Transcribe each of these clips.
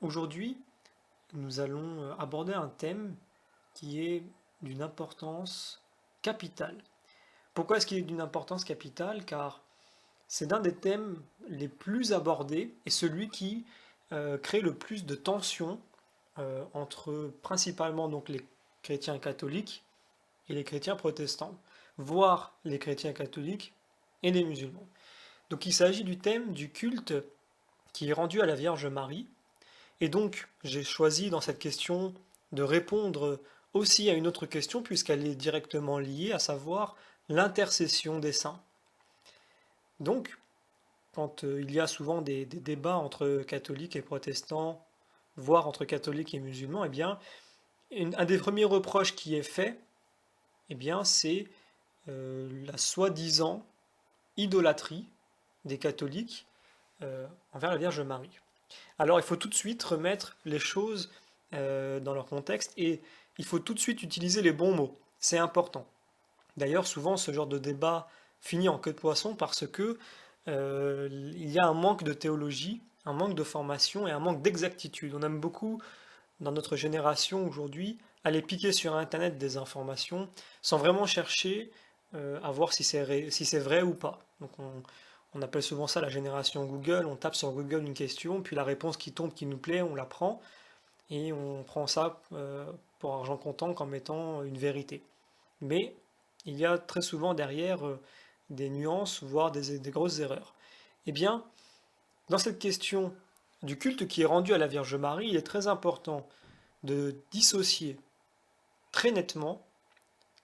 aujourd'hui, nous allons aborder un thème qui est d'une importance capitale. Pourquoi est-ce qu'il est d'une importance capitale? Car c'est l'un des thèmes les plus abordés et celui qui crée le plus de tensions entre principalement donc les chrétiens catholiques et les chrétiens protestants, voire les chrétiens catholiques et les musulmans. Donc il s'agit du thème du culte qui est rendu à la Vierge Marie. Et donc, j'ai choisi dans cette question de répondre aussi à une autre question, puisqu'elle est directement liée, à savoir l'intercession des saints. Donc, quand il y a souvent des débats entre catholiques et protestants, voire entre catholiques et musulmans, eh bien, un des premiers reproches qui est fait, eh bien, c'est la soi-disant idolâtrie des catholiques envers la Vierge Marie. Alors il faut tout de suite remettre les choses dans leur contexte et il faut tout de suite utiliser les bons mots. C'est important. D'ailleurs, souvent ce genre de débat finit en queue de poisson parce que il y a un manque de théologie, un manque de formation et un manque d'exactitude. On aime beaucoup dans notre génération aujourd'hui aller piquer sur Internet des informations sans vraiment chercher à voir si c'est vrai ou pas. Donc on appelle souvent ça la génération Google. On tape sur Google une question, puis la réponse qui tombe, qui nous plaît, on la prend, et on prend ça pour argent comptant comme étant une vérité. Mais il y a très souvent derrière des nuances, voire des grosses erreurs. Eh bien, dans cette question du culte qui est rendu à la Vierge Marie, il est très important de dissocier très nettement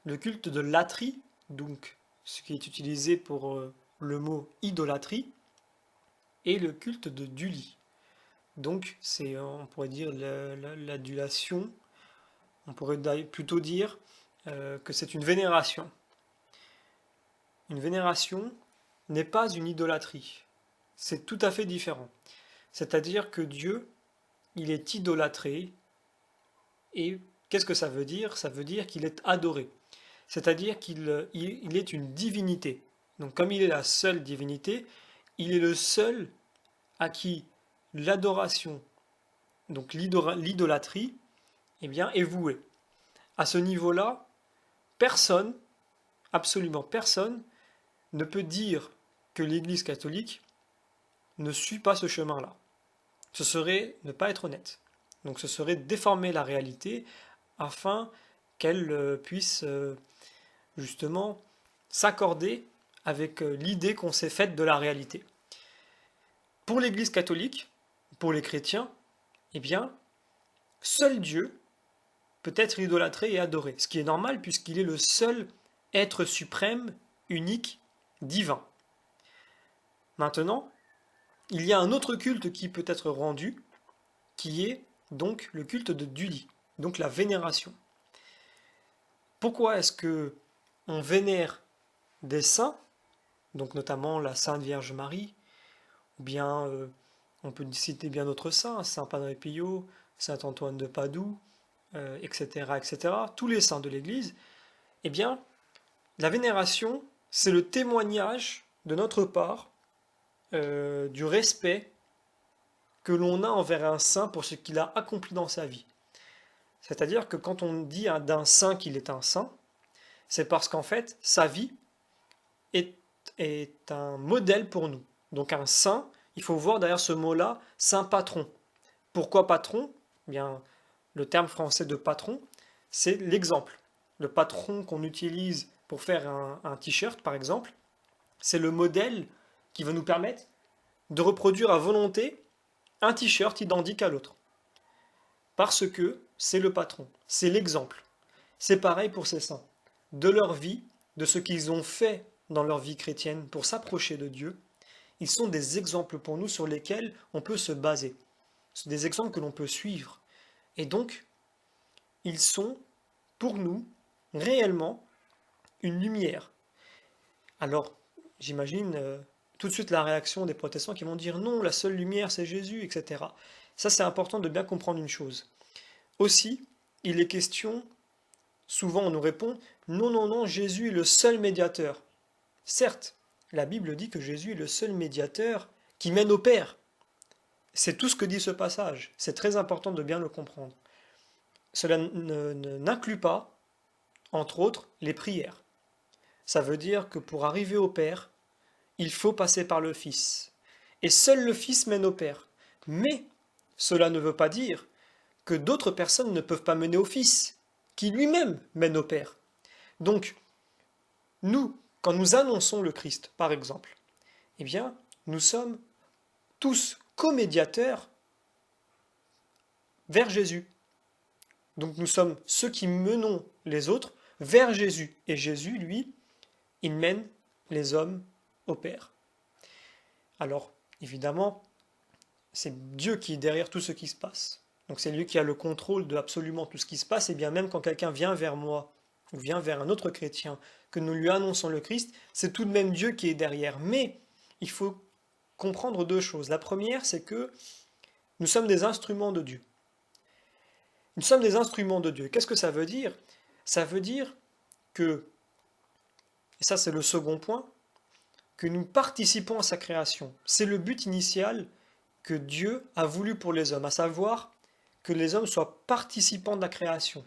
le culte de latrie, donc ce qui est utilisé pour le mot idolâtrie, et le culte de Duli. Donc c'est, on pourrait dire, l'adulation, on pourrait plutôt dire que c'est une vénération. Une vénération n'est pas une idolâtrie, c'est tout à fait différent. C'est-à-dire que Dieu, il est idolâtré, et qu'est-ce que ça veut dire? Ça veut dire qu'il est adoré. C'est-à-dire qu'il est une divinité. Donc comme il est la seule divinité, il est le seul à qui l'adoration, donc l'idolâtrie, eh bien, est vouée. À ce niveau-là, personne, absolument personne, ne peut dire que l'Église catholique ne suit pas ce chemin-là. Ce serait ne pas être honnête. Donc ce serait déformer la réalité afin qu'elle puisse justement s'accorder avec l'idée qu'on s'est faite de la réalité. Pour l'Église catholique, pour les chrétiens, eh bien, seul Dieu peut être idolâtré et adoré, ce qui est normal puisqu'il est le seul être suprême, unique, divin. Maintenant, il y a un autre culte qui peut être rendu, qui est donc le culte de Duli, donc la vénération. Pourquoi est-ce que on vénère des saints, donc notamment la Sainte Vierge Marie, ou bien on peut citer bien d'autres saints, Saint Padre Pio, Saint Antoine de Padoue, etc., etc., tous les saints de l'Église, eh bien, la vénération, c'est le témoignage de notre part du respect que l'on a envers un saint pour ce qu'il a accompli dans sa vie. C'est-à-dire que quand on dit d'un saint qu'il est un saint, c'est parce qu'en fait, sa vie est, est un modèle pour nous. Donc un saint, il faut voir derrière ce mot-là, saint patron. Pourquoi patron? Eh bien, le terme français de patron, c'est l'exemple. Le patron qu'on utilise pour faire un t-shirt, par exemple, c'est le modèle qui va nous permettre de reproduire à volonté un t-shirt identique à l'autre. Parce que c'est le patron, c'est l'exemple. C'est pareil pour ces saints. De leur vie, de ce qu'ils ont fait dans leur vie chrétienne pour s'approcher de Dieu, ils sont des exemples pour nous sur lesquels on peut se baser. C'est des exemples que l'on peut suivre. Et donc, ils sont, pour nous, réellement une lumière. Alors, j'imagine tout de suite la réaction des protestants qui vont dire non, la seule lumière c'est Jésus, etc. Ça, c'est important de bien comprendre une chose. Aussi, il est question, souvent on nous répond, non, non, non, Jésus est le seul médiateur. Certes, la Bible dit que Jésus est le seul médiateur qui mène au Père. C'est tout ce que dit ce passage. C'est très important de bien le comprendre. Cela n'inclut pas, entre autres, les prières. Ça veut dire que pour arriver au Père, il faut passer par le Fils. Et seul le Fils mène au Père. Mais cela ne veut pas dire que d'autres personnes ne peuvent pas mener au Fils, qui lui-même mène au Père. Donc, nous, quand nous annonçons le Christ, par exemple, eh bien, nous sommes tous co-médiateurs vers Jésus. Donc nous sommes ceux qui menons les autres vers Jésus. Et Jésus, lui, il mène les hommes au Père. Alors, évidemment, c'est Dieu qui est derrière tout ce qui se passe. Donc c'est lui qui a le contrôle de absolument tout ce qui se passe. Et bien même quand quelqu'un vient vers moi, ou vient vers un autre chrétien, que nous lui annonçons le Christ, c'est tout de même Dieu qui est derrière. Mais il faut comprendre deux choses. La première, c'est que nous sommes des instruments de Dieu. Nous sommes des instruments de Dieu. Qu'est-ce que ça veut dire? Ça veut dire que, et ça c'est le second point, que nous participons à sa création. C'est le but initial que Dieu a voulu pour les hommes, à savoir que les hommes soient participants de la création,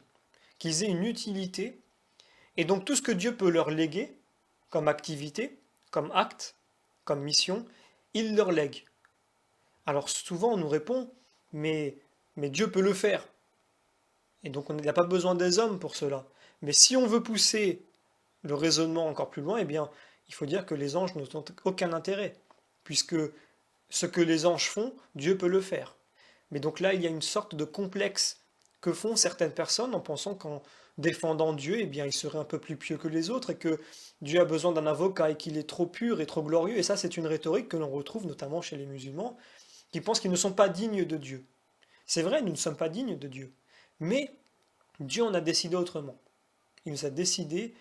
qu'ils aient une utilité, et donc tout ce que Dieu peut leur léguer, comme activité, comme acte, comme mission, il leur lègue. Alors souvent on nous répond, mais Dieu peut le faire. Et donc on n'a pas besoin des hommes pour cela. Mais si on veut pousser le raisonnement encore plus loin, eh bien, il faut dire que les anges n'ont aucun intérêt, puisque ce que les anges font, Dieu peut le faire. Mais donc là, il y a une sorte de complexe que font certaines personnes en pensant qu'en défendant Dieu, eh bien, il serait un peu plus pieux que les autres et que Dieu a besoin d'un avocat et qu'il est trop pur et trop glorieux. Et ça, c'est une rhétorique que l'on retrouve notamment chez les musulmans, qui pensent qu'ils ne sont pas dignes de Dieu. C'est vrai, nous ne sommes pas dignes de Dieu. Mais Dieu en a décidé autrement. Il nous a décidé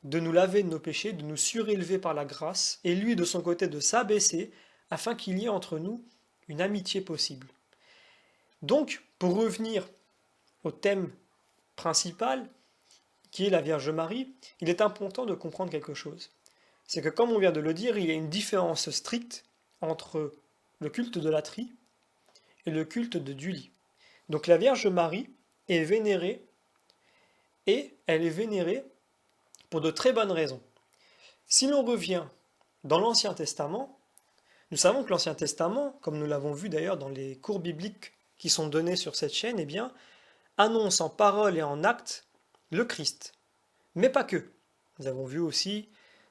de nous laver de nos péchés, de nous surélever par la grâce, et lui de son côté de s'abaisser, afin qu'il y ait entre nous une amitié possible. Donc, pour revenir au thème principal, qui est la Vierge Marie, il est important de comprendre quelque chose. C'est que, comme on vient de le dire, il y a une différence stricte entre le culte de la Trie et le culte de Duli. Donc la Vierge Marie est vénérée, et elle est vénérée pour de très bonnes raisons. Si l'on revient dans l'Ancien Testament, nous savons que l'Ancien Testament, comme nous l'avons vu d'ailleurs dans les cours bibliques qui sont donnés sur cette chaîne, eh bien, annonce en parole et en acte le Christ. Mais pas que. Nous avons vu aussi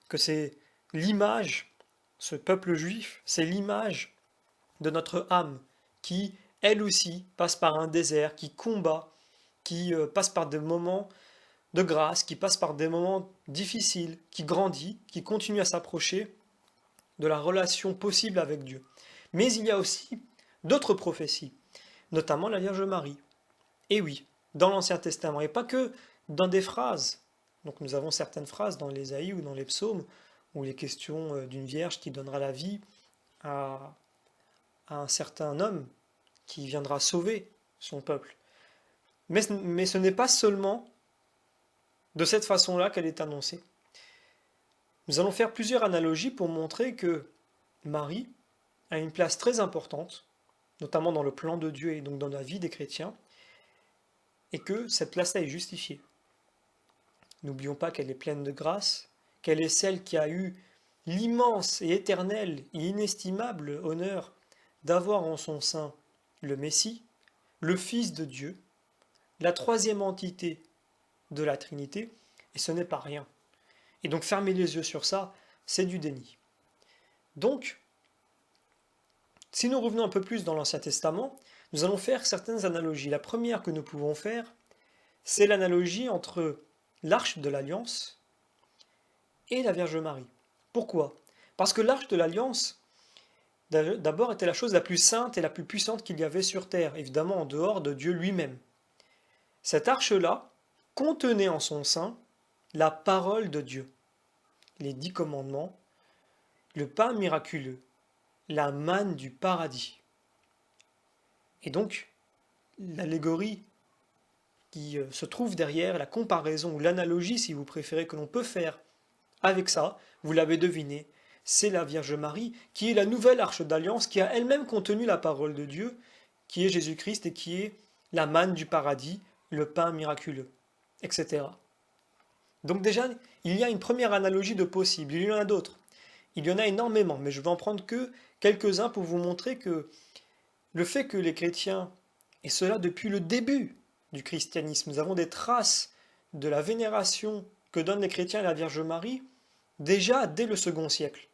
que c'est l'image, ce peuple juif, c'est l'image de notre âme qui, elle aussi, passe par un désert, qui combat, qui passe par des moments de grâce, qui passe par des moments difficiles, qui grandit, qui continue à s'approcher de la relation possible avec Dieu. Mais il y a aussi d'autres prophéties, notamment la Vierge Marie. Et oui, dans l'Ancien Testament, et pas que dans des phrases. Donc nous avons certaines phrases dans l'Ésaïe ou dans les psaumes, où il est question d'une vierge qui donnera la vie à un certain homme qui viendra sauver son peuple. Mais ce n'est pas seulement de cette façon-là qu'elle est annoncée. Nous allons faire plusieurs analogies pour montrer que Marie a une place très importante, notamment dans le plan de Dieu et donc dans la vie des chrétiens, et que cette place-là est justifiée. N'oublions pas qu'elle est pleine de grâce, qu'elle est celle qui a eu l'immense et éternel et inestimable honneur d'avoir en son sein le Messie, le Fils de Dieu, la troisième entité de la Trinité, et ce n'est pas rien. Et donc fermer les yeux sur ça, c'est du déni. Donc, si nous revenons un peu plus dans l'Ancien Testament, nous allons faire certaines analogies. La première que nous pouvons faire, c'est l'analogie entre l'Arche de l'Alliance et la Vierge Marie. Pourquoi? Parce que l'Arche de l'Alliance, d'abord, était la chose la plus sainte et la plus puissante qu'il y avait sur terre, évidemment en dehors de Dieu lui-même. Cette arche-là contenait en son sein la parole de Dieu, les 10 commandements, le pain miraculeux, la manne du paradis. Et donc, l'allégorie qui se trouve derrière, la comparaison ou l'analogie, si vous préférez, que l'on peut faire avec ça, vous l'avez deviné, c'est la Vierge Marie, qui est la nouvelle arche d'alliance, qui a elle-même contenu la parole de Dieu, qui est Jésus-Christ et qui est la manne du paradis, le pain miraculeux, etc. Donc déjà, il y a une première analogie de possible, il y en a d'autres. Il y en a énormément, mais je vais en prendre que quelques-uns pour vous montrer que le fait que les chrétiens, et cela depuis le début du christianisme, nous avons des traces de la vénération que donnent les chrétiens à la Vierge Marie, déjà dès le second siècle.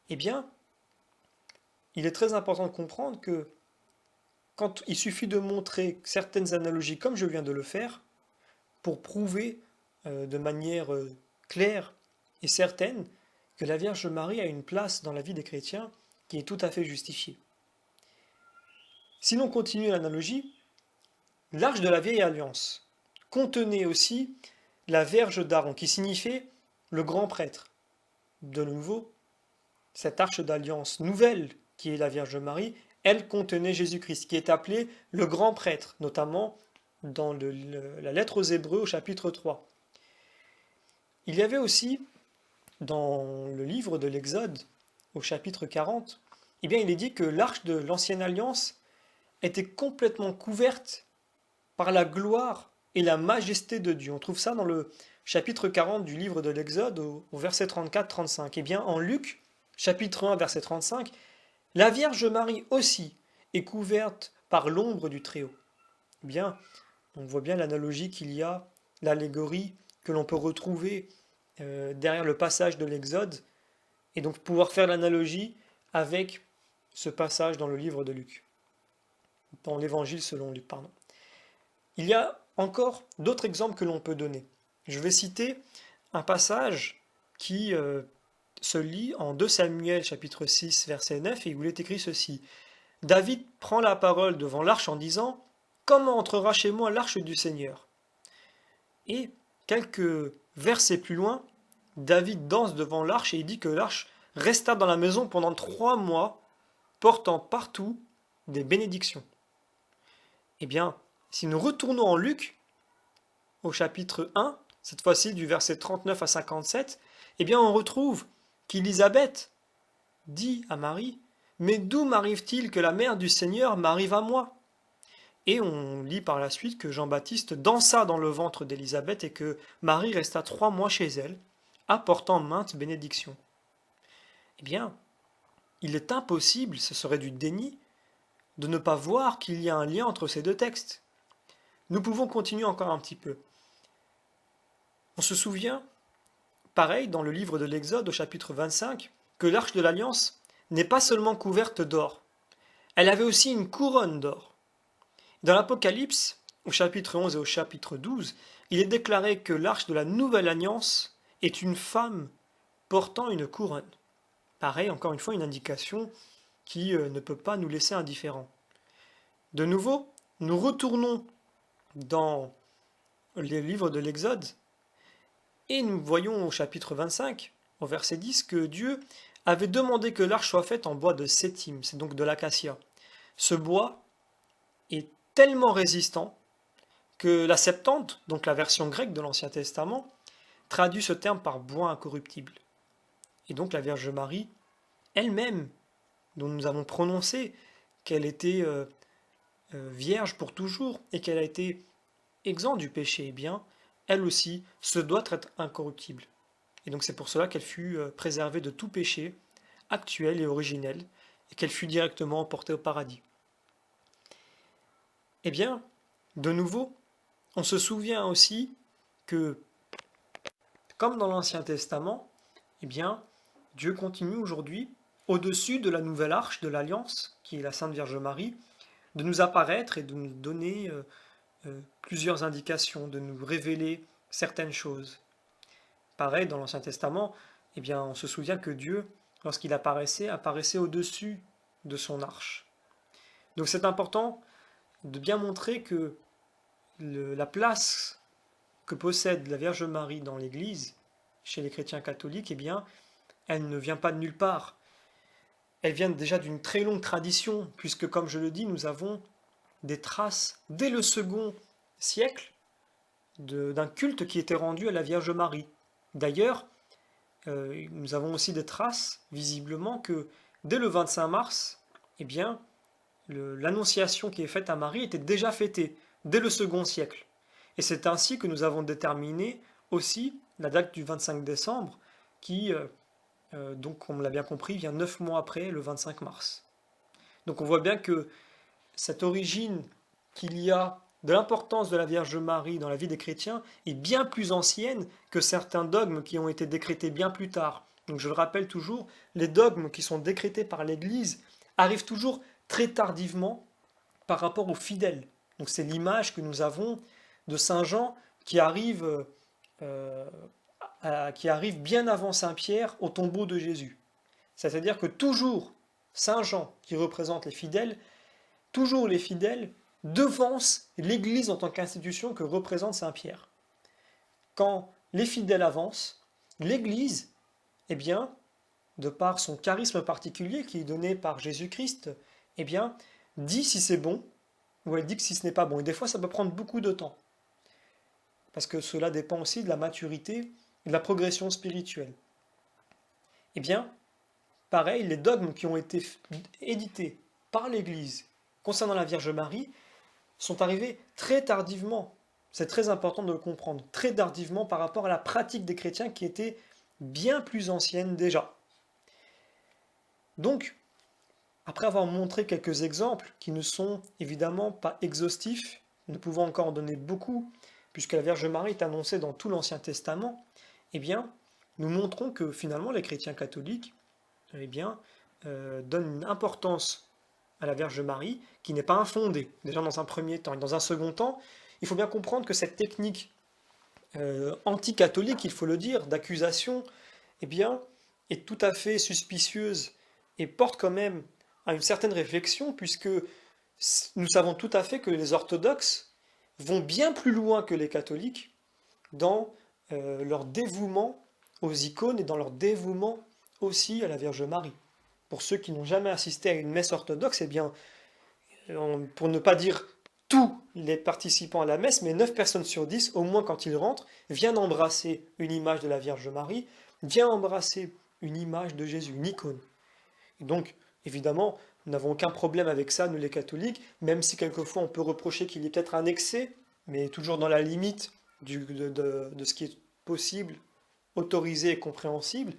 Eh bien, il est très important de comprendre que quand il suffit de montrer certaines analogies comme je viens de le faire, pour prouver de manière claire et certaine que la Vierge Marie a une place dans la vie des chrétiens qui est tout à fait justifiée. Si l'on continue l'analogie, l'arche de la vieille alliance contenait aussi la Vierge d'Aaron, qui signifiait le grand prêtre. De nouveau, cette arche d'alliance nouvelle, qui est la Vierge Marie, elle contenait Jésus-Christ, qui est appelé le grand prêtre, notamment dans la lettre aux Hébreux au chapitre 3. Il y avait aussi, dans le livre de l'Exode, au chapitre 40, eh bien, il est dit que l'arche de l'ancienne alliance était complètement couverte par la gloire et la majesté de Dieu. On trouve ça dans le chapitre 40 du livre de l'Exode, au verset 34-35. Eh bien, en Luc, chapitre 1, verset 35, la Vierge Marie aussi est couverte par l'ombre du Très-Haut. Eh bien, on voit bien l'analogie qu'il y a, l'allégorie que l'on peut retrouver derrière le passage de l'Exode, et donc pouvoir faire l'analogie avec ce passage dans le livre de Luc, dans l'évangile selon Luc, pardon. Il y a encore d'autres exemples que l'on peut donner. Je vais citer un passage qui se lit en 2 Samuel chapitre 6 verset 9 et où il est écrit ceci. David prend la parole devant l'arche en disant « Comment entrera chez moi l'arche du Seigneur ?» Et quelques versets plus loin, David danse devant l'arche et il dit que l'arche resta dans la maison pendant 3 mois, portant partout des bénédictions. Eh bien, si nous retournons en Luc, au chapitre 1, cette fois-ci du verset 39 à 57, eh bien on retrouve qu'Élisabeth dit à Marie « Mais d'où m'arrive-t-il que la mère du Seigneur m'arrive à moi ?» Et on lit par la suite que Jean-Baptiste dansa dans le ventre d'Élisabeth et que Marie resta 3 mois chez elle, apportant maintes bénédictions. Eh bien, il est impossible, ce serait du déni, de ne pas voir qu'il y a un lien entre ces deux textes. Nous pouvons continuer encore un petit peu. On se souvient, pareil, dans le livre de l'Exode au chapitre 25, que l'arche de l'Alliance n'est pas seulement couverte d'or, elle avait aussi une couronne d'or. Dans l'Apocalypse, au chapitre 11 et au chapitre 12, il est déclaré que l'arche de la Nouvelle Alliance est une femme portant une couronne. Pareil, encore une fois, une indication qui ne peut pas nous laisser indifférents. De nouveau, nous retournons dans les livres de l'Exode et nous voyons au chapitre 25, au verset 10, que Dieu avait demandé que l'arche soit faite en bois de sétim, c'est donc de l'acacia. Ce bois est tellement résistant que la Septante, donc la version grecque de l'Ancien Testament, traduit ce terme par bois incorruptible. Et donc la Vierge Marie, elle-même, dont nous avons prononcé qu'elle était vierge pour toujours et qu'elle a été exempte du péché, eh bien, elle aussi se doit être incorruptible. Et donc c'est pour cela qu'elle fut préservée de tout péché actuel et originel et qu'elle fut directement emportée au paradis. Eh bien, de nouveau, on se souvient aussi que, comme dans l'Ancien Testament, eh bien, Dieu continue aujourd'hui, au-dessus de la nouvelle arche de l'Alliance, qui est la Sainte Vierge Marie, de nous apparaître et de nous donner plusieurs indications, de nous révéler certaines choses. Pareil, dans l'Ancien Testament, eh bien, on se souvient que Dieu, lorsqu'il apparaissait au-dessus de son arche. Donc c'est important de bien montrer que la place que possède la Vierge Marie dans l'Église, chez les chrétiens catholiques, eh bien, elle ne vient pas de nulle part. Elle vient déjà d'une très longue tradition, puisque, comme je le dis, nous avons des traces, dès le second siècle, d'un culte qui était rendu à la Vierge Marie. D'ailleurs, nous avons aussi des traces, visiblement, que dès le 25 mars, eh bien, l'annonciation qui est faite à Marie était déjà fêtée, dès le second siècle. Et c'est ainsi que nous avons déterminé aussi la date du 25 décembre, qui, donc on l'a bien compris, vient 9 mois après le 25 mars. Donc on voit bien que cette origine qu'il y a de l'importance de la Vierge Marie dans la vie des chrétiens est bien plus ancienne que certains dogmes qui ont été décrétés bien plus tard. Donc je le rappelle toujours, les dogmes qui sont décrétés par l'Église arrivent toujours très tardivement par rapport aux fidèles. Donc c'est l'image que nous avons de Saint Jean euh, qui arrive bien avant Saint Pierre au tombeau de Jésus. C'est-à-dire que toujours Saint Jean, qui représente les fidèles, toujours les fidèles devancent l'Église en tant qu'institution que représente Saint Pierre. Quand les fidèles avancent, l'Église, eh bien, de par son charisme particulier qui est donné par Jésus-Christ, eh bien, dit si c'est bon, ou elle dit que si ce n'est pas bon. Et des fois, ça peut prendre beaucoup de temps. Parce que cela dépend aussi de la maturité et de la progression spirituelle. Eh bien, pareil, les dogmes qui ont été édités par l'Église concernant la Vierge Marie sont arrivés très tardivement. C'est très important de le comprendre, très tardivement par rapport à la pratique des chrétiens qui était bien plus ancienne déjà. Donc, après avoir montré quelques exemples qui ne sont évidemment pas exhaustifs, nous pouvons encore en donner beaucoup, puisque la Vierge Marie est annoncée dans tout l'Ancien Testament, eh bien, nous montrons que finalement les chrétiens catholiques eh bien, donnent une importance à la Vierge Marie qui n'est pas infondée, déjà dans un premier temps. Et dans un second temps, il faut bien comprendre que cette technique anti-catholique, il faut le dire, d'accusation, eh bien, est tout à fait suspicieuse et porte quand même à une certaine réflexion, puisque nous savons tout à fait que les orthodoxes vont bien plus loin que les catholiques dans leur dévouement aux icônes et dans leur dévouement aussi à la Vierge Marie. Pour ceux qui n'ont jamais assisté à une messe orthodoxe, eh bien, pour ne pas dire tous les participants à la messe, mais 9 personnes sur 10, au moins quand ils rentrent, viennent embrasser une image de la Vierge Marie, viennent embrasser une image de Jésus, une icône. Et donc, évidemment, nous n'avons aucun problème avec ça, nous les catholiques, même si quelquefois on peut reprocher qu'il y ait peut-être un excès, mais toujours dans la limite de ce qui est possible, autorisé et compréhensible.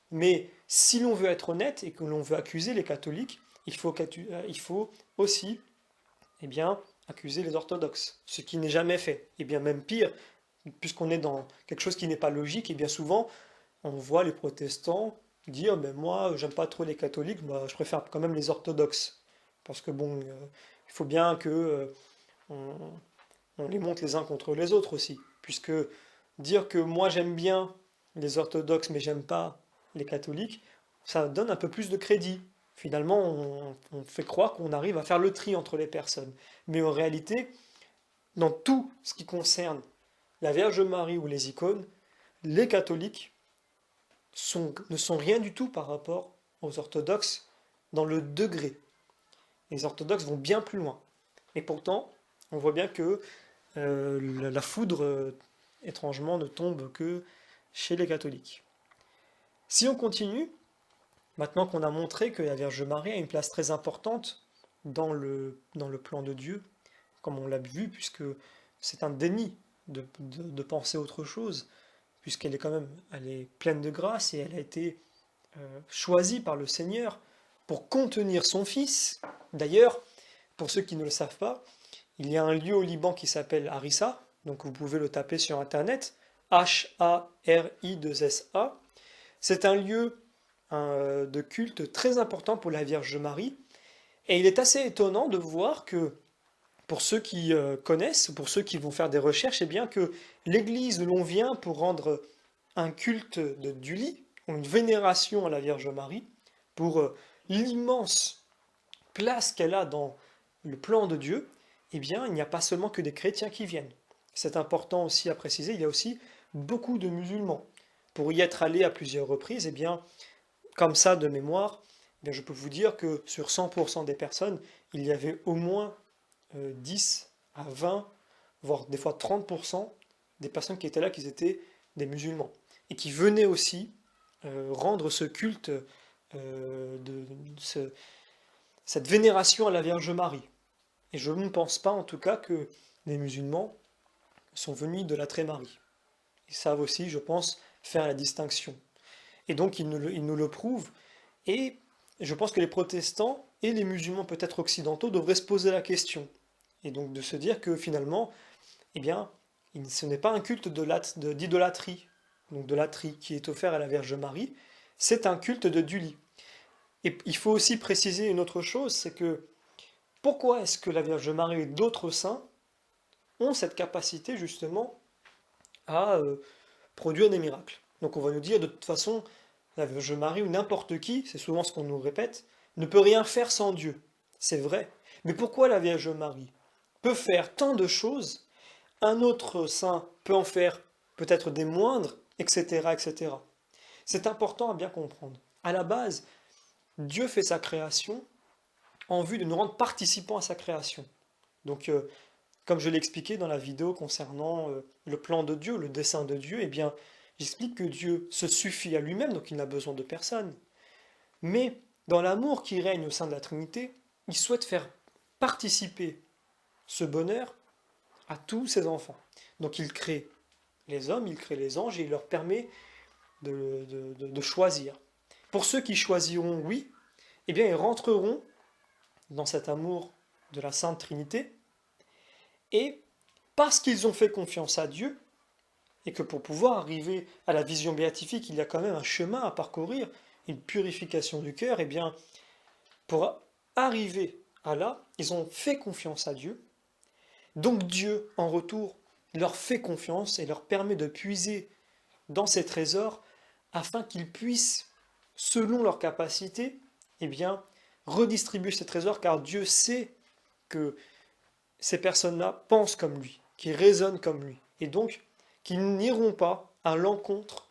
Mais si l'on veut être honnête et que l'on veut accuser les catholiques, il faut aussi eh bien, accuser les orthodoxes, ce qui n'est jamais fait. Et bien même pire, puisqu'on est dans quelque chose qui n'est pas logique, et bien souvent on voit les protestants dire ben moi j'aime pas trop les catholiques, moi, je préfère quand même les orthodoxes. Parce que bon, il faut bien que on, on les monte les uns contre les autres aussi. Puisque dire que moi j'aime bien les orthodoxes mais j'aime pas les catholiques, ça donne un peu plus de crédit. Finalement, on fait croire qu'on arrive à faire le tri entre les personnes. Mais en réalité, dans tout ce qui concerne la Vierge Marie ou les icônes, les catholiques ne sont rien du tout par rapport aux orthodoxes dans le degré. Les orthodoxes vont bien plus loin. Et pourtant, on voit bien que la foudre, étrangement, ne tombe que chez les catholiques. Si on continue, maintenant qu'on a montré que la Vierge Marie a une place très importante dans le plan de Dieu, comme on l'a vu, puisque c'est un déni de penser autre chose, puisqu'elle est quand même elle est pleine de grâce et elle a été choisie par le Seigneur pour contenir son Fils. D'ailleurs, pour ceux qui ne le savent pas, il y a un lieu au Liban qui s'appelle Harissa, donc vous pouvez le taper sur Internet, H-A-R-I-2-S-A. C'est un lieu de culte très important pour la Vierge Marie, et il est assez étonnant de voir que, pour ceux qui connaissent, pour ceux qui vont faire des recherches, eh bien que l'église où l'on vient pour rendre un culte du lit, ou une vénération à la Vierge Marie, pour l'immense place qu'elle a dans le plan de Dieu, eh bien, il n'y a pas seulement que des chrétiens qui viennent. C'est important aussi à préciser, il y a aussi beaucoup de musulmans. Pour y être allé à plusieurs reprises, eh bien, comme ça de mémoire, eh bien, je peux vous dire que sur 100% des personnes, il y avait au moins 10 à 20, voire des fois 30% des personnes qui étaient là, qui étaient des musulmans. Et qui venaient aussi rendre ce culte, cette vénération à la Vierge Marie. Et je ne pense pas en tout cas que les musulmans sont venus idolâtrer Marie. Ils savent aussi, je pense, faire la distinction. Et donc ils nous le prouvent. Et je pense que les protestants et les musulmans peut-être occidentaux devraient se poser la question. Et donc de se dire que finalement, eh bien, ce n'est pas un culte d'idolâtrie, donc de latrie, qui est offert à la Vierge Marie, c'est un culte de Duli. Et il faut aussi préciser une autre chose, c'est que pourquoi est-ce que la Vierge Marie et d'autres saints ont cette capacité justement à produire des miracles? Donc on va nous dire de toute façon, la Vierge Marie ou n'importe qui, c'est souvent ce qu'on nous répète, ne peut rien faire sans Dieu. C'est vrai. Mais pourquoi la Vierge Marie peut faire tant de choses, un autre saint peut en faire peut-être des moindres, etc., etc. C'est important à bien comprendre. À la base, Dieu fait sa création en vue de nous rendre participants à sa création. Donc, comme je l'ai expliqué dans la vidéo concernant le plan de Dieu, le dessein de Dieu, eh bien, j'explique que Dieu se suffit à lui-même, donc il n'a besoin de personne. Mais dans l'amour qui règne au sein de la Trinité, il souhaite faire participer ce bonheur à tous ses enfants. Donc il crée les hommes, il crée les anges et il leur permet de choisir. Pour ceux qui choisiront oui, eh bien ils rentreront dans cet amour de la Sainte Trinité et parce qu'ils ont fait confiance à Dieu et que pour pouvoir arriver à la vision béatifique, il y a quand même un chemin à parcourir, une purification du cœur, eh bien pour arriver à là, ils ont fait confiance à Dieu. Donc Dieu, en retour, leur fait confiance et leur permet de puiser dans ces trésors afin qu'ils puissent, selon leur capacité, eh bien, redistribuer ces trésors car Dieu sait que ces personnes-là pensent comme lui, qui raisonnent comme lui, et donc qui n'iront pas à l'encontre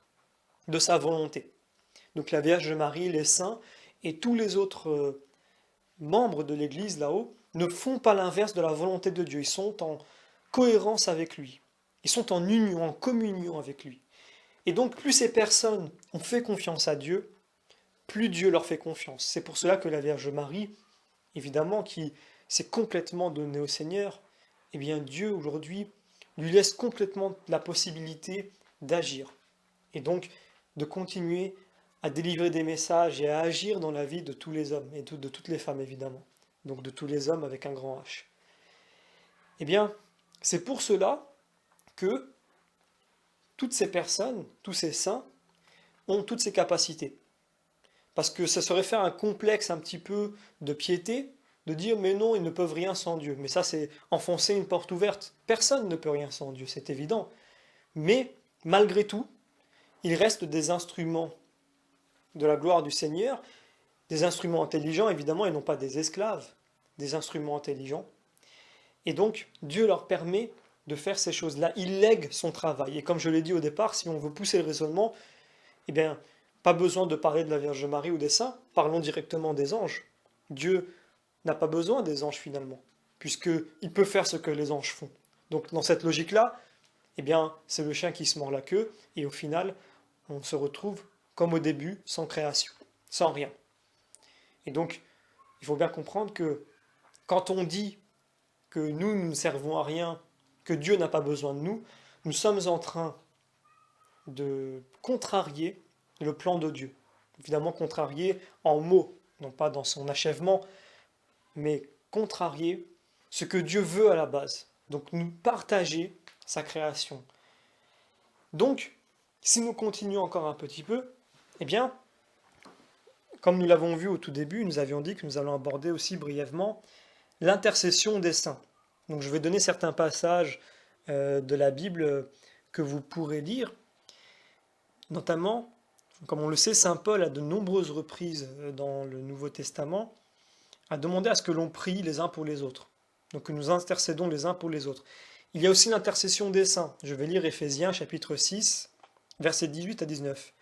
de sa volonté. Donc la Vierge Marie, les saints et tous les autres membres de l'Église là-haut ne font pas l'inverse de la volonté de Dieu. Ils sont en cohérence avec lui. Ils sont en union, en communion avec lui. Et donc plus ces personnes ont fait confiance à Dieu, plus Dieu leur fait confiance. C'est pour cela que la Vierge Marie, évidemment, qui s'est complètement donnée au Seigneur, eh bien Dieu aujourd'hui lui laisse complètement la possibilité d'agir. Et donc de continuer à délivrer des messages et à agir dans la vie de tous les hommes et de toutes les femmes évidemment. Donc de tous les hommes avec un grand H. Eh bien, c'est pour cela que toutes ces personnes, tous ces saints, ont toutes ces capacités. Parce que ça serait faire un complexe un petit peu de piété, de dire mais non, ils ne peuvent rien sans Dieu. Mais ça, c'est enfoncer une porte ouverte. Personne ne peut rien sans Dieu, c'est évident. Mais malgré tout, il reste des instruments de la gloire du Seigneur, des instruments intelligents évidemment, et non pas des esclaves, des instruments intelligents. Et donc, Dieu leur permet de faire ces choses-là. Il lègue son travail. Et comme je l'ai dit au départ, si on veut pousser le raisonnement, eh bien, pas besoin de parler de la Vierge Marie ou des saints, parlons directement des anges. Dieu n'a pas besoin des anges finalement, puisqu'il peut faire ce que les anges font. Donc dans cette logique-là, eh bien, c'est le chien qui se mord la queue, et au final, on se retrouve comme au début, sans création, sans rien. Et donc, il faut bien comprendre que quand on dit que nous ne servons à rien, que Dieu n'a pas besoin de nous, nous sommes en train de contrarier le plan de Dieu. Évidemment, contrarier en mots, non pas dans son achèvement, mais contrarier ce que Dieu veut à la base. Donc, nous partager sa création. Donc, si nous continuons encore un petit peu, eh bien, comme nous l'avons vu au tout début, nous avions dit que nous allons aborder aussi brièvement l'intercession des saints. Donc je vais donner certains passages de la Bible que vous pourrez lire. Notamment, comme on le sait, saint Paul à de nombreuses reprises dans le Nouveau Testament a demandé à ce que l'on prie les uns pour les autres. Donc que nous intercédons les uns pour les autres. Il y a aussi l'intercession des saints. Je vais lire Éphésiens chapitre 6, versets 18 à 19.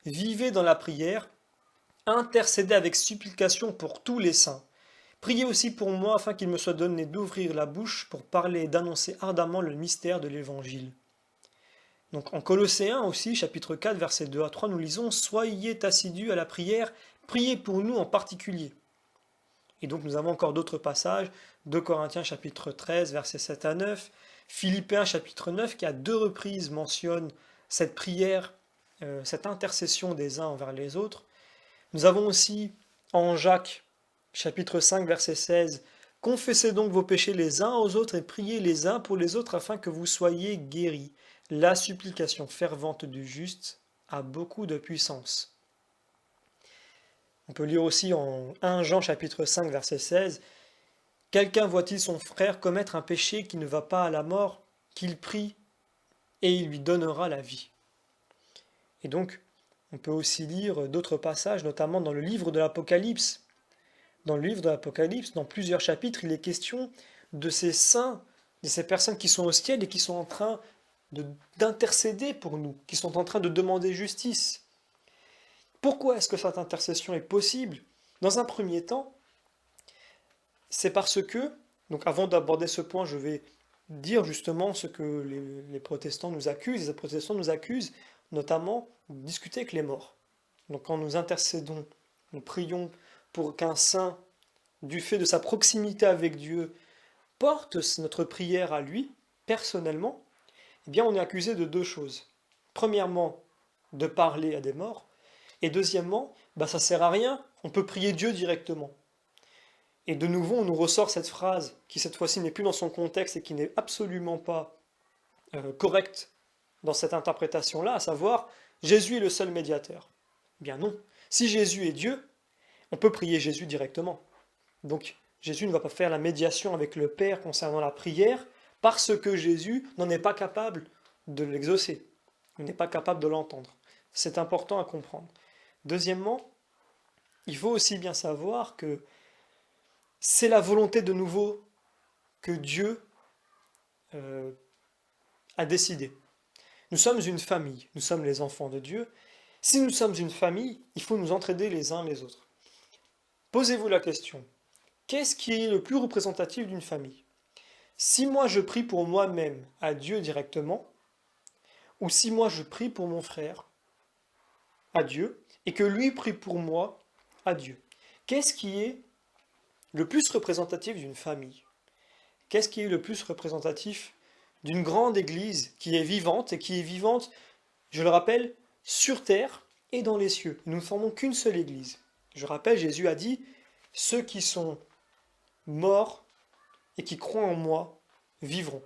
Vivez dans la prière, intercédez avec supplication pour tous les saints. Priez aussi pour moi afin qu'il me soit donné d'ouvrir la bouche pour parler et d'annoncer ardemment le mystère de l'Évangile. Donc en Colosséens aussi, chapitre 4, versets 2 à 3, nous lisons « Soyez assidus à la prière, priez pour nous en particulier ». Et donc nous avons encore d'autres passages, 2 Corinthiens chapitre 13, versets 7 à 9, Philippiens chapitre 9, qui à 2 reprises mentionne cette prière, cette intercession des uns envers les autres. Nous avons aussi en Jacques chapitre 5, verset 16, « Confessez donc vos péchés les uns aux autres et priez les uns pour les autres afin que vous soyez guéris. La supplication fervente du juste a beaucoup de puissance. » On peut lire aussi en 1 Jean chapitre 5 verset 16, « Quelqu'un voit-il son frère commettre un péché qui ne va pas à la mort, qu'il prie et il lui donnera la vie. » Et donc, on peut aussi lire d'autres passages, notamment dans le livre de l'Apocalypse. Dans le livre de l'Apocalypse, dans plusieurs chapitres, il est question de ces saints, de ces personnes qui sont au ciel et qui sont en train d'intercéder pour nous, qui sont en train de demander justice. Pourquoi est-ce que cette intercession est possible? Dans un premier temps, c'est parce que, donc avant d'aborder ce point, je vais dire justement ce que les protestants nous accusent. Les protestants nous accusent notamment de discuter avec les morts. Donc quand nous intercédons, nous prions pour qu'un saint, du fait de sa proximité avec Dieu, porte notre prière à lui, personnellement, eh bien on est accusé de deux choses. Premièrement, de parler à des morts, et deuxièmement, ça ne sert à rien, on peut prier Dieu directement. Et de nouveau, on nous ressort cette phrase qui cette fois-ci n'est plus dans son contexte et qui n'est absolument pas correcte dans cette interprétation-là, à savoir, Jésus est le seul médiateur. Eh bien non, si Jésus est Dieu, on peut prier Jésus directement. Donc Jésus ne va pas faire la médiation avec le Père concernant la prière, parce que Jésus n'en est pas capable de l'exaucer, il n'est pas capable de l'entendre. C'est important à comprendre. Deuxièmement, il faut aussi bien savoir que c'est la volonté de nouveau que Dieu a décidé. Nous sommes une famille, nous sommes les enfants de Dieu. Si nous sommes une famille, il faut nous entraider les uns les autres. Posez-vous la question, qu'est-ce qui est le plus représentatif d'une famille? Si moi je prie pour moi-même à Dieu directement, ou si moi je prie pour mon frère à Dieu, et que lui prie pour moi à Dieu. Qu'est-ce qui est le plus représentatif d'une famille? Qu'est-ce qui est le plus représentatif d'une grande église qui est vivante, et qui est vivante, je le rappelle, sur terre et dans les cieux? Nous ne formons qu'une seule église. Je rappelle, Jésus a dit, ceux qui sont morts et qui croient en moi vivront.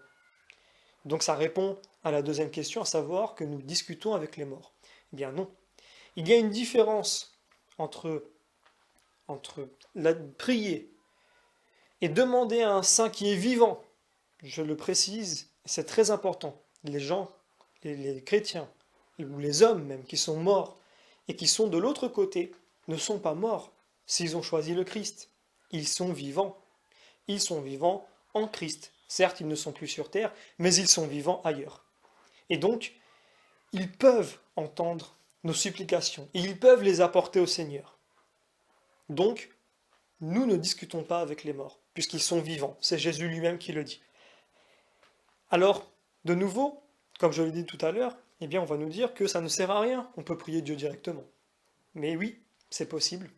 Donc ça répond à la deuxième question, à savoir que nous discutons avec les morts. Eh bien non. Il y a une différence entre prier et demander à un saint qui est vivant, je le précise, c'est très important. Les gens, les chrétiens, ou les hommes même, qui sont morts et qui sont de l'autre côté, ne sont pas morts s'ils ont choisi le Christ. Ils sont vivants. Ils sont vivants en Christ. Certes, ils ne sont plus sur terre, mais ils sont vivants ailleurs. Et donc, ils peuvent entendre nos supplications, et ils peuvent les apporter au Seigneur. Donc, nous ne discutons pas avec les morts, puisqu'ils sont vivants. C'est Jésus lui-même qui le dit. Alors, de nouveau, comme je l'ai dit tout à l'heure, eh bien, on va nous dire que ça ne sert à rien, on peut prier Dieu directement. Mais oui, c'est possible,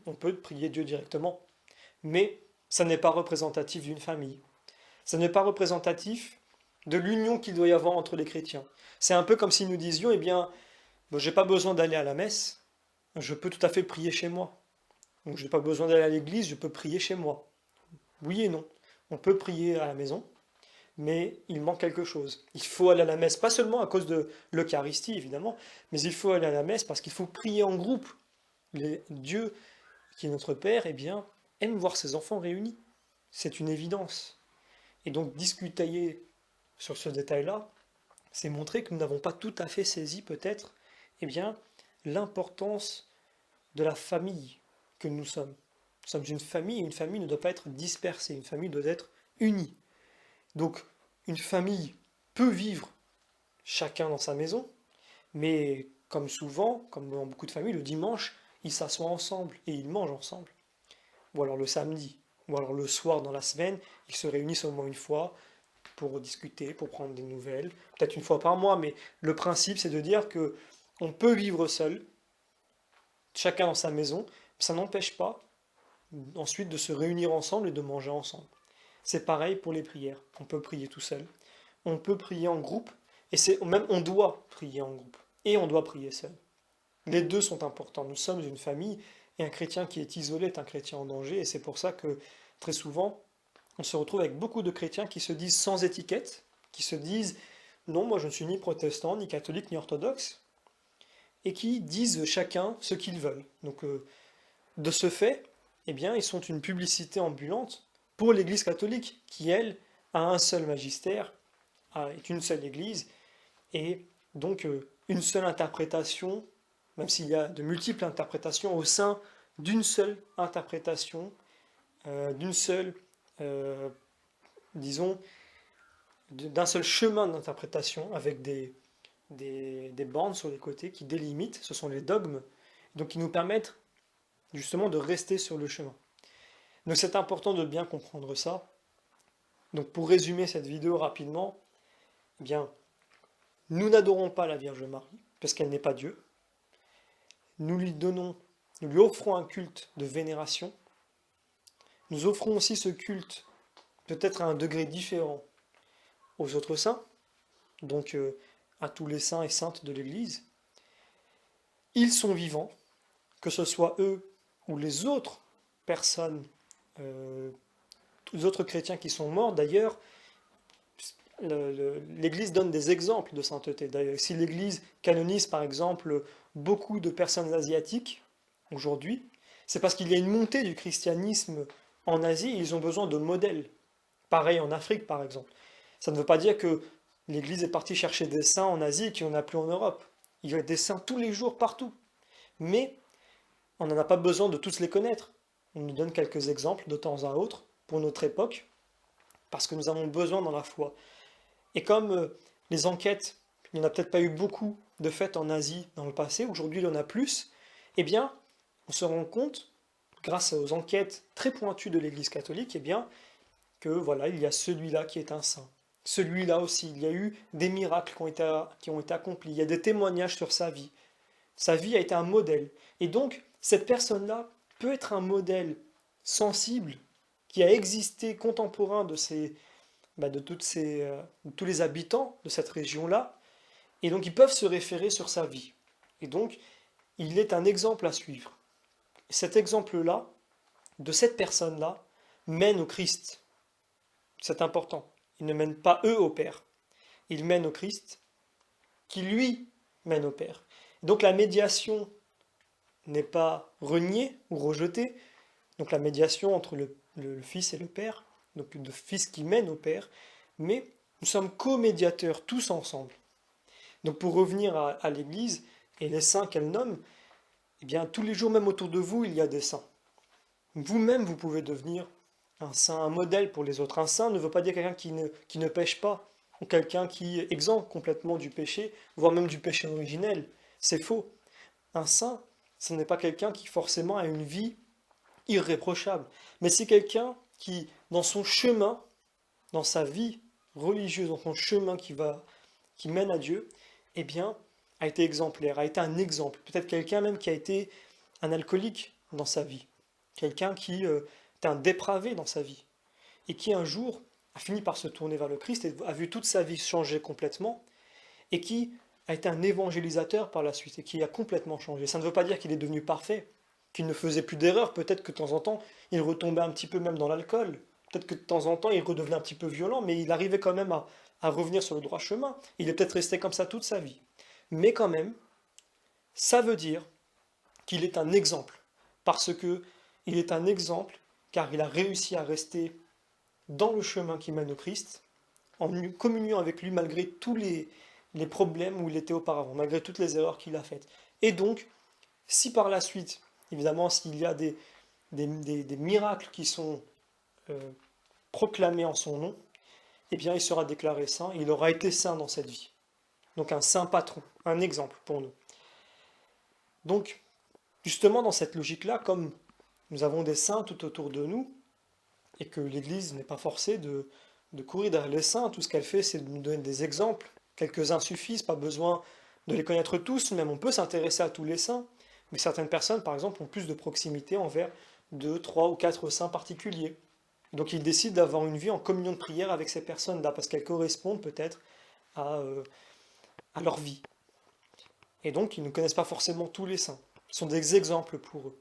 on peut prier Dieu directement, mais ça n'est pas représentatif d'une famille. Ça n'est pas représentatif de l'union qu'il doit y avoir entre les chrétiens. C'est un peu comme si nous disions, eh bien, j'ai pas besoin d'aller à la messe, je peux tout à fait prier chez moi. Donc je n'ai pas besoin d'aller à l'église, je peux prier chez moi. Oui et non. On peut prier à la maison, mais il manque quelque chose. Il faut aller à la messe, pas seulement à cause de l'Eucharistie, évidemment, mais il faut aller à la messe parce qu'il faut prier en groupe. Dieu, qui est notre Père, eh bien, aime voir ses enfants réunis. C'est une évidence. Et donc discuter sur ce détail-là, c'est montrer que nous n'avons pas tout à fait saisi peut-être eh bien, l'importance de la famille que nous sommes. Nous sommes une famille, et une famille ne doit pas être dispersée, une famille doit être unie. Donc, une famille peut vivre chacun dans sa maison, mais comme souvent, comme dans beaucoup de familles, le dimanche, ils s'assoient ensemble et ils mangent ensemble. Ou alors le samedi, ou alors le soir dans la semaine, ils se réunissent au moins une fois pour discuter, pour prendre des nouvelles, peut-être une fois par mois, mais le principe c'est de dire que on peut vivre seul, chacun dans sa maison, ça n'empêche pas ensuite de se réunir ensemble et de manger ensemble. C'est pareil pour les prières. On peut prier tout seul, on peut prier en groupe, et c'est même on doit prier en groupe, et on doit prier seul. Les deux sont importants. Nous sommes une famille, et un chrétien qui est isolé est un chrétien en danger, et c'est pour ça que très souvent, on se retrouve avec beaucoup de chrétiens qui se disent sans étiquette, qui se disent non, moi je ne suis ni protestant, ni catholique, ni orthodoxe, et qui disent chacun ce qu'ils veulent. Donc de ce fait, eh bien, ils sont une publicité ambulante pour l'Église catholique, qui elle a un seul magistère, est une seule Église, et donc une seule interprétation, même s'il y a de multiples interprétations au sein d'une seule interprétation, d'une seule, euh, disons, d'un seul chemin d'interprétation avec des bornes sur les côtés qui délimitent, ce sont les dogmes, donc qui nous permettent justement de rester sur le chemin. Donc c'est important de bien comprendre ça. Donc pour résumer cette vidéo rapidement, eh bien, nous n'adorons pas la Vierge Marie, parce qu'elle n'est pas Dieu. Nous lui offrons un culte de vénération. Nous offrons aussi ce culte peut-être à un degré différent aux autres saints, donc à tous les saints et saintes de l'Église. Ils sont vivants, que ce soit eux ou les autres personnes, les autres chrétiens qui sont morts. D'ailleurs, l'Église donne des exemples de sainteté. D'ailleurs, si l'Église canonise par exemple beaucoup de personnes asiatiques aujourd'hui, c'est parce qu'il y a une montée du christianisme en Asie et ils ont besoin de modèles. Pareil en Afrique par exemple. Ça ne veut pas dire que l'Église est partie chercher des saints en Asie et qu'il n'y en a plus en Europe. Il y a des saints tous les jours partout. Mais on n'en a pas besoin de tous les connaître. On nous donne quelques exemples de temps à autre pour notre époque, parce que nous avons besoin dans la foi. Et comme les enquêtes, il n'y en a peut-être pas eu beaucoup de faites en Asie dans le passé, aujourd'hui il y en a plus, eh bien, on se rend compte, grâce aux enquêtes très pointues de l'Église catholique, eh bien, que voilà, il y a celui-là qui est un saint. Celui-là aussi, il y a eu des miracles qui ont été accomplis, il y a des témoignages sur sa vie. Sa vie a été un modèle. Et donc, cette personne-là peut être un modèle sensible qui a existé contemporain de tous les habitants de cette région-là, et donc ils peuvent se référer sur sa vie. Et donc, il est un exemple à suivre. Et cet exemple-là, de cette personne-là, mène au Christ. C'est important. Ils ne mènent pas eux au Père. Ils mènent au Christ, qui lui mène au Père. Donc la médiation n'est pas reniée ou rejetée. Donc la médiation entre le Fils et le Père, donc le Fils qui mène au Père, mais nous sommes co-médiateurs tous ensemble. Donc pour revenir à l'Église et les saints qu'elle nomme, eh bien tous les jours, même autour de vous, il y a des saints. Vous-même, vous pouvez devenir un saint, un modèle pour les autres. Un saint ne veut pas dire quelqu'un qui ne pêche pas, ou quelqu'un qui est exempt complètement du péché, voire même du péché originel. C'est faux. Un saint, ce n'est pas quelqu'un qui forcément a une vie irréprochable, mais c'est quelqu'un qui, dans son chemin, dans sa vie religieuse, dans son chemin qui mène à Dieu, eh bien, a été exemplaire, a été un exemple. Peut-être quelqu'un même qui a été un alcoolique dans sa vie, quelqu'un qui était un dépravé dans sa vie, et qui un jour a fini par se tourner vers le Christ et a vu toute sa vie changer complètement, et qui a été un évangélisateur par la suite, et qui a complètement changé. Ça ne veut pas dire qu'il est devenu parfait, qu'il ne faisait plus d'erreurs, peut-être que de temps en temps, il retombait un petit peu même dans l'alcool, peut-être que de temps en temps, il redevenait un petit peu violent, mais il arrivait quand même à revenir sur le droit chemin. Il est peut-être resté comme ça toute sa vie. Mais quand même, ça veut dire qu'il est un exemple, parce que il est un exemple, car il a réussi à rester dans le chemin qui mène au Christ, en communion avec lui malgré tous les problèmes où il était auparavant, malgré toutes les erreurs qu'il a faites. Et donc, si par la suite, évidemment, s'il y a des miracles qui sont proclamés en son nom, eh bien, il sera déclaré saint, il aura été saint dans cette vie. Donc un saint patron, un exemple pour nous. Donc, justement, dans cette logique-là, comme nous avons des saints tout autour de nous, et que l'Église n'est pas forcée de courir derrière les saints. Tout ce qu'elle fait, c'est de nous donner des exemples. Quelques-uns suffisent, pas besoin de les connaître tous, même on peut s'intéresser à tous les saints. Mais certaines personnes, par exemple, ont plus de proximité envers deux, trois ou quatre saints particuliers. Donc ils décident d'avoir une vie en communion de prière avec ces personnes-là, parce qu'elles correspondent peut-être à leur vie. Et donc ils ne connaissent pas forcément tous les saints. Ce sont des exemples pour eux.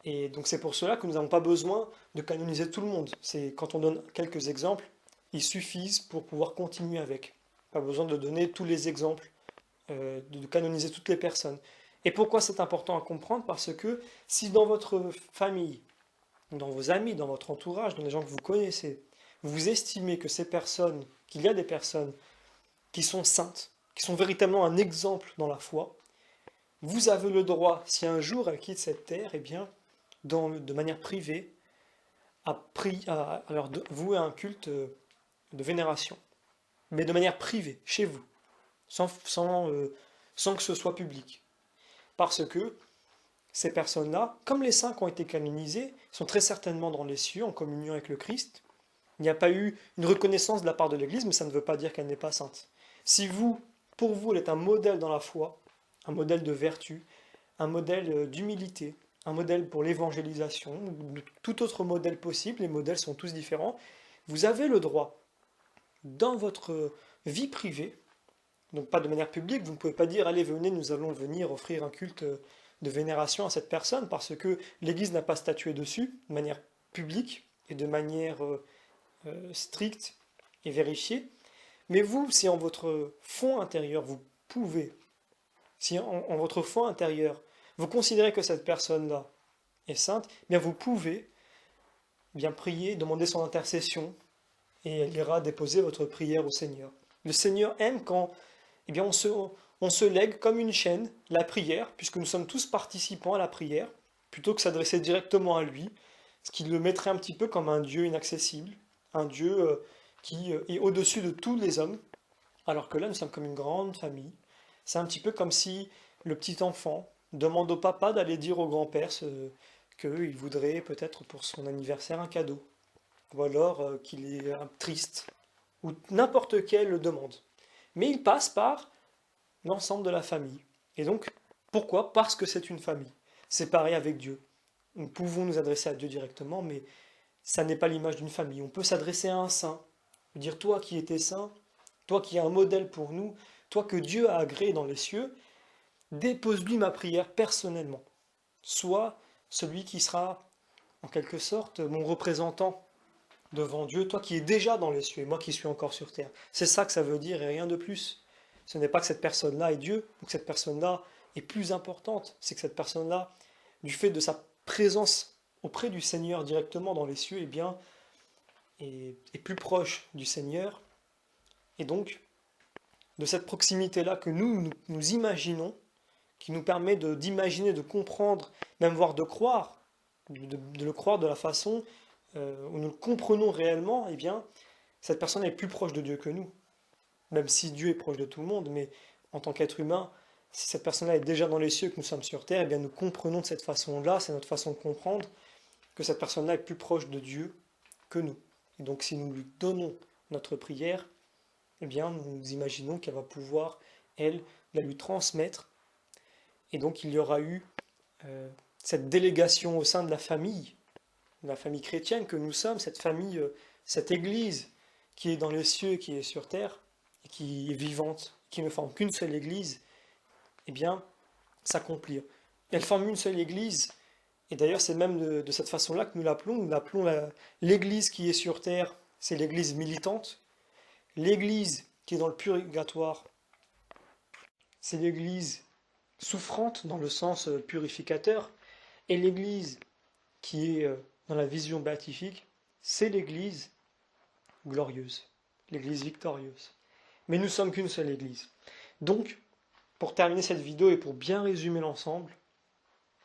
Et donc c'est pour cela que nous n'avons pas besoin de canoniser tout le monde. C'est quand on donne quelques exemples, ils suffisent pour pouvoir continuer avec. Pas besoin de donner tous les exemples, de canoniser toutes les personnes. Et pourquoi c'est important à comprendre? Parce que si dans votre famille, dans vos amis, dans votre entourage, dans les gens que vous connaissez, vous estimez que ces personnes, qu'il y a des personnes qui sont saintes, qui sont véritablement un exemple dans la foi, vous avez le droit, si un jour elles quittent cette terre, eh bien, de manière privée, à leur vouer un culte de vénération. Mais de manière privée, chez vous, sans que ce soit public. Parce que ces personnes-là, comme les saints qui ont été canonisés, sont très certainement dans les cieux, en communion avec le Christ. Il n'y a pas eu une reconnaissance de la part de l'Église, mais ça ne veut pas dire qu'elle n'est pas sainte. Si vous, pour vous, elle est un modèle dans la foi, un modèle de vertu, un modèle d'humilité, un modèle pour l'évangélisation, ou tout autre modèle possible, les modèles sont tous différents, vous avez le droit, dans votre vie privée, donc pas de manière publique, vous ne pouvez pas dire, allez, venez, nous allons venir offrir un culte de vénération à cette personne, parce que l'Église n'a pas statué dessus, de manière publique et de manière stricte et vérifiée. Mais vous, si en votre fond intérieur, vous pouvez, si en votre fond intérieur, vous considérez que cette personne-là est sainte, eh bien vous pouvez bien prier, demander son intercession, et elle ira déposer votre prière au Seigneur. Le Seigneur aime quand eh bien, on se lègue comme une chaîne la prière, puisque nous sommes tous participants à la prière, plutôt que s'adresser directement à lui, ce qui le mettrait un petit peu comme un Dieu inaccessible, un Dieu qui est au-dessus de tous les hommes, alors que là nous sommes comme une grande famille. C'est un petit peu comme si le petit enfant demande au papa d'aller dire au grand-père qu'il voudrait peut-être pour son anniversaire un cadeau, ou alors qu'il est triste, ou n'importe quelle demande. Mais il passe par l'ensemble de la famille. Et donc, pourquoi? Parce que c'est une famille. C'est pareil avec Dieu. Nous pouvons nous adresser à Dieu directement, mais ça n'est pas l'image d'une famille. On peut s'adresser à un saint, dire toi qui étais saint, toi qui es un modèle pour nous, toi que Dieu a agréé dans les cieux, dépose-lui ma prière personnellement. Sois celui qui sera, en quelque sorte, mon représentant devant Dieu, toi qui es déjà dans les cieux et moi qui suis encore sur terre. C'est ça que ça veut dire et rien de plus. Ce n'est pas que cette personne-là est Dieu ou que cette personne-là est plus importante. C'est que cette personne-là, du fait de sa présence auprès du Seigneur directement dans les cieux, eh bien, est plus proche du Seigneur. Et donc, de cette proximité-là que nous imaginons, qui nous permet d'imaginer, de comprendre, même voire de croire, de le croire de la façon où nous le comprenons réellement, eh bien, cette personne est plus proche de Dieu que nous. Même si Dieu est proche de tout le monde, mais en tant qu'être humain, si cette personne-là est déjà dans les cieux, que nous sommes sur terre, eh bien, nous comprenons de cette façon-là, c'est notre façon de comprendre, que cette personne-là est plus proche de Dieu que nous. Et donc, si nous lui donnons notre prière, eh bien, nous imaginons qu'elle va pouvoir, elle, la lui transmettre. Et donc, il y aura eu cette délégation au sein de la famille chrétienne que nous sommes, cette famille, cette Église qui est dans les cieux, qui est sur terre, et qui est vivante, qui ne forme qu'une seule Église, eh bien, s'accomplir. Elle forme une seule Église, et d'ailleurs c'est même de cette façon-là que nous l'appelons l'Église qui est sur terre, c'est l'Église militante, l'Église qui est dans le purgatoire, c'est l'Église souffrante dans le sens purificateur, et l'Église qui est dans la vision béatifique, c'est l'Église glorieuse, l'Église victorieuse. Mais nous sommes qu'une seule Église. Donc, pour terminer cette vidéo et pour bien résumer l'ensemble,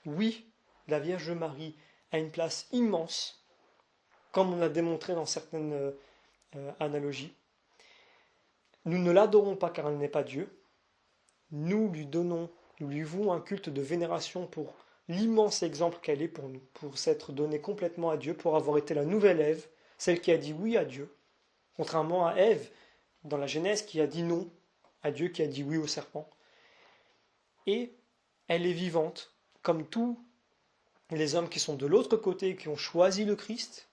oui, la Vierge Marie a une place immense, comme on l'a démontré dans certaines analogies. Nous ne l'adorons pas car elle n'est pas Dieu. Nous lui vouons un culte de vénération pour l'immense exemple qu'elle est pour nous, pour s'être donnée complètement à Dieu, pour avoir été la nouvelle Ève, celle qui a dit oui à Dieu. contrairement à Ève dans la Genèse qui a dit non à Dieu, qui a dit oui au serpent. Et elle est vivante, comme tous les hommes qui sont de l'autre côté, qui ont choisi le Christ.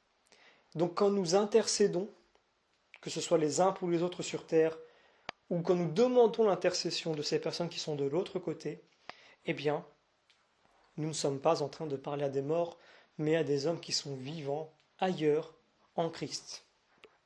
Donc quand nous intercédons, que ce soit les uns pour les autres sur terre, ou quand nous demandons l'intercession de ces personnes qui sont de l'autre côté, eh bien, nous ne sommes pas en train de parler à des morts, mais à des hommes qui sont vivants ailleurs en Christ.